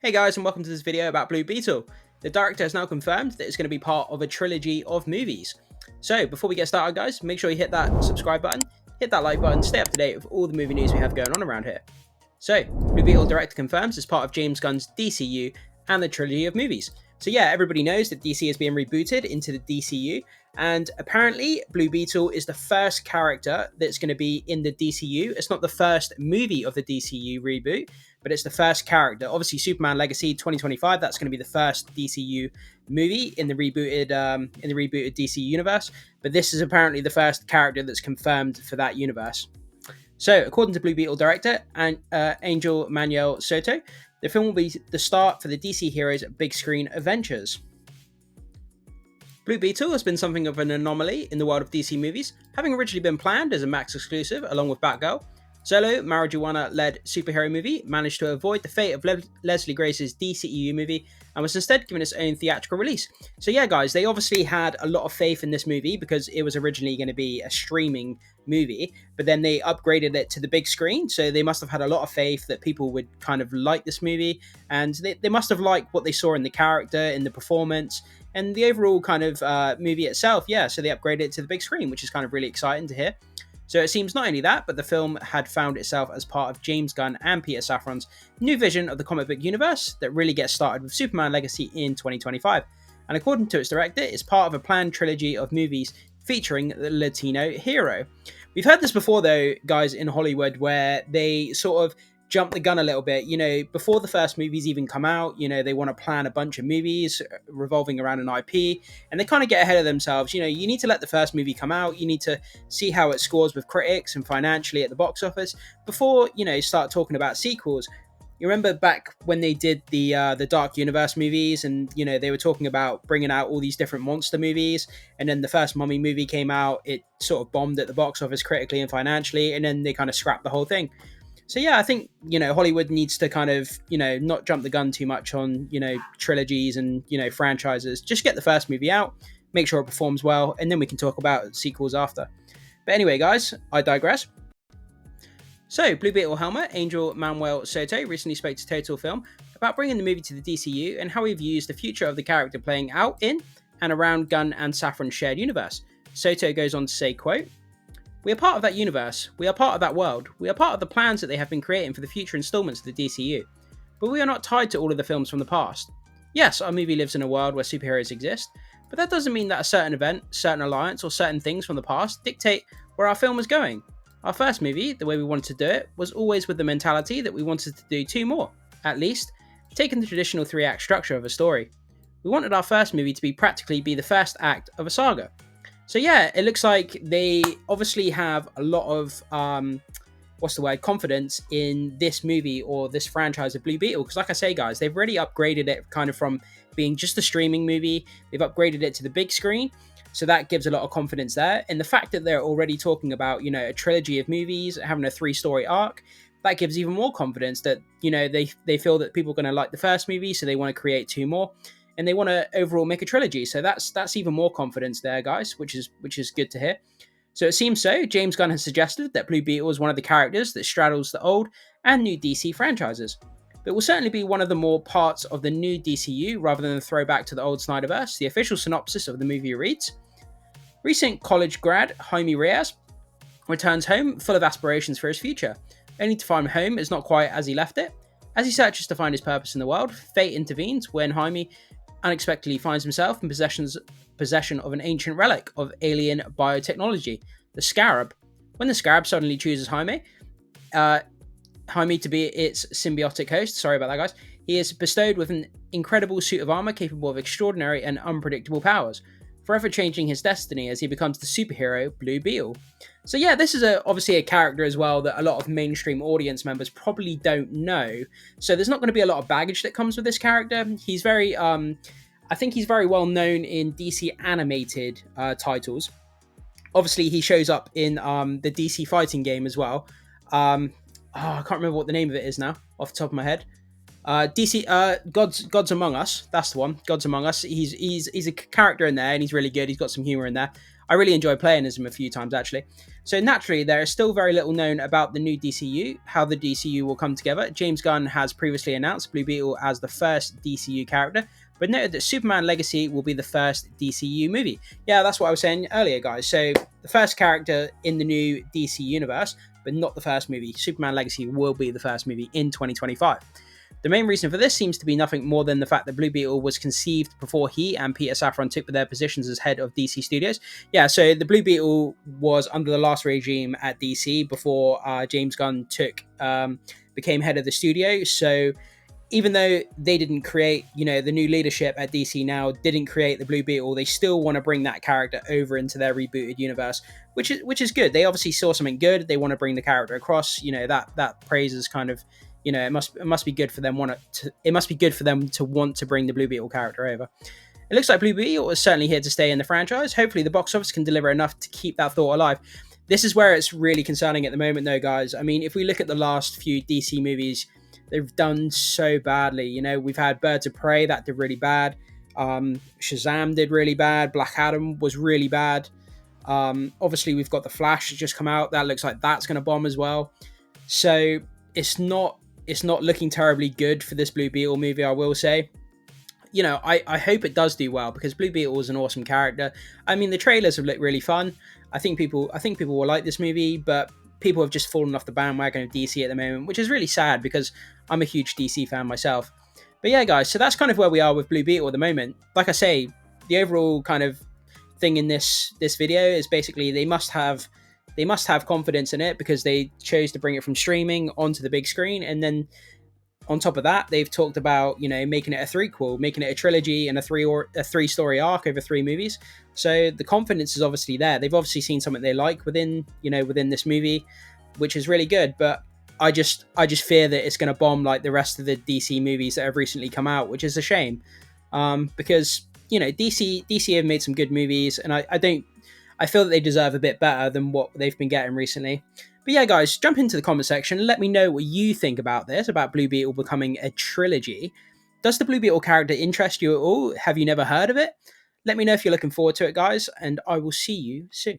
Hey guys, and welcome to this video about Blue Beetle. The director has now confirmed that it's going to be part of a trilogy of movies. So before we get started guys, make sure you hit that subscribe button, hit that like button, stay up to date with all the movie news we have going on around here. So, Blue Beetle director confirms as part of James Gunn's DCU and the trilogy of movies. So yeah, everybody knows that DC is being rebooted into the DCU, and apparently Blue Beetle is the first character that's going to be in the DCU. It's not the first movie of the DCU reboot, but it's the first character. Obviously, Superman Legacy 2025, that's going to be the first DCU movie in the rebooted DC universe, but this is apparently the first character that's confirmed for that universe. So, according to Blue Beetle director and Angel Manuel Soto, the film will be the start for the DC heroes' big screen adventures. Blue Beetle has been something of an anomaly in the world of DC movies, having originally been planned as a Max exclusive along with Batgirl. Solo marijuana-led superhero movie managed to avoid the fate of Leslie Grace's DCU movie and was instead given its own theatrical release. So yeah guys, they obviously had a lot of faith in this movie because it was originally going to be a streaming movie, but then they upgraded it to the big screen, so they must have had a lot of faith that people would kind of like this movie, and they must have liked what they saw in the character, in the performance, and the overall kind of movie itself. Yeah, so they upgraded it to the big screen, which is kind of really exciting to hear. So it seems not only that, but the film had found itself as part of James Gunn and Peter Safran's new vision of the comic book universe that really gets started with Superman Legacy in 2025. And according to its director, it's part of a planned trilogy of movies featuring the Latino hero. We've heard this before though, guys, in Hollywood, where they sort of jump the gun a little bit. You know, before the first movies even come out, you know, they want to plan a bunch of movies revolving around an IP, and they kind of get ahead of themselves. You know, you need to let the first movie come out, you need to see how it scores with critics and financially at the box office before, you know, start talking about sequels. You remember back when they did the Dark Universe movies, and you know they were talking about bringing out all these different monster movies, and then the first Mummy movie came out, it sort of bombed at the box office critically and financially, and then they kind of scrapped the whole thing. So yeah, I think, you know, Hollywood needs to kind of, you know, not jump the gun too much on, you know, trilogies and, you know, franchises. Just get the first movie out, make sure it performs well, and then we can talk about sequels after. But anyway, guys, I digress. So, Blue Beetle helmet, Angel Manuel Soto, recently spoke to Total Film about bringing the movie to the DCU and how he views the future of the character playing out in and around Gunn and Safran's shared universe. Soto goes on to say, quote, "We are part of that universe, we are part of that world, we are part of the plans that they have been creating for the future installments of the DCU, but we are not tied to all of the films from the past. Yes, our movie lives in a world where superheroes exist, but that doesn't mean that a certain event, certain alliance, or certain things from the past dictate where our film is going. Our first movie, the way we wanted to do it, was always with the mentality that we wanted to do two more, at least, taking the traditional 3-act structure of a story. We wanted our first movie to be practically the first act of a saga." So yeah, it looks like they obviously have a lot of, confidence in this movie or this franchise of Blue Beetle. Because like I say, guys, they've already upgraded it kind of from being just a streaming movie. They've upgraded it to the big screen. So that gives a lot of confidence there. And the fact that they're already talking about, you know, a trilogy of movies, having a 3-story arc, that gives even more confidence that, you know, they feel that people are going to like the first movie, so they want to create 2 more. And they want to overall make a trilogy. So that's even more confidence there, guys, which is good to hear. So it seems so. James Gunn has suggested that Blue Beetle is one of the characters that straddles the old and new DC franchises. But it will certainly be one of the more parts of the new DCU rather than a throwback to the old Snyderverse. The official synopsis of the movie reads, "Recent college grad Jaime Reyes returns home full of aspirations for his future, only to find home is not quite as he left it. As he searches to find his purpose in the world, fate intervenes when Jaime unexpectedly finds himself in possession of an ancient relic of alien biotechnology, the Scarab. When the Scarab suddenly chooses Jaime to be its symbiotic host, sorry about that guys, he is bestowed with an incredible suit of armor capable of extraordinary and unpredictable powers, forever changing his destiny as he becomes the superhero Blue Beetle." So yeah, this is obviously a character as well that a lot of mainstream audience members probably don't know. So there's not going to be a lot of baggage that comes with this character. He's very, I think he's very well known in DC animated titles. Obviously, he shows up in the DC fighting game as well. I can't remember what the name of it is now, off the top of my head. DC Gods Among Us, that's the one. Gods Among Us. He's a character in there, and he's really good. He's got some humor in there. I really enjoy playing as him a few times actually. So naturally, there is still very little known about the new DCU, how the DCU will come together. James Gunn has previously announced Blue Beetle as the first DCU character, but noted that Superman Legacy will be the first DCU movie. Yeah, that's what I was saying earlier, guys. So the first character in the new DC universe, but not the first movie. Superman Legacy will be the first movie in 2025. The main reason for this seems to be nothing more than the fact that Blue Beetle was conceived before he and Peter Safran took their positions as head of DC Studios. Yeah, so the Blue Beetle was under the last regime at DC before James Gunn became head of the studio. So even though they didn't create, the new leadership at DC now didn't create the Blue Beetle, they still want to bring that character over into their rebooted universe, which is good. They obviously saw something good. They want to bring the character across. That praise is kind of, it must be good for them. It must be good for them to want to bring the Blue Beetle character over. It looks like Blue Beetle is certainly here to stay in the franchise. Hopefully, the box office can deliver enough to keep that thought alive. This is where it's really concerning at the moment, though, guys. I mean, if we look at the last few DC movies, they've done so badly. We've had Birds of Prey that did really bad. Shazam did really bad. Black Adam was really bad. Obviously, we've got The Flash that's just come out. That looks like that's going to bomb as well. So it's not looking terribly good for this Blue Beetle movie, I will say. I hope it does do well because Blue Beetle is an awesome character. I mean, the trailers have looked really fun. I think people will like this movie, but people have just fallen off the bandwagon of DC at the moment, which is really sad because I'm a huge DC fan myself. But yeah, guys, so that's kind of where we are with Blue Beetle at the moment. Like I say, the overall kind of thing in this video is basically they must have confidence in it because they chose to bring it from streaming onto the big screen, and then on top of that, they've talked about, making it a threequel, making it a trilogy and a three-story arc over 3 movies. So the confidence is obviously there. They've obviously seen something they like within this movie, which is really good. But I just fear that it's going to bomb like the rest of the DC movies that have recently come out, which is a shame. Because DC have made some good movies, and I feel that they deserve a bit better than what they've been getting recently. But yeah, guys, jump into the comment section and let me know what you think about this, about Blue Beetle becoming a trilogy. Does the Blue Beetle character interest you at all? Have you never heard of it? Let me know if you're looking forward to it, guys, and I will see you soon.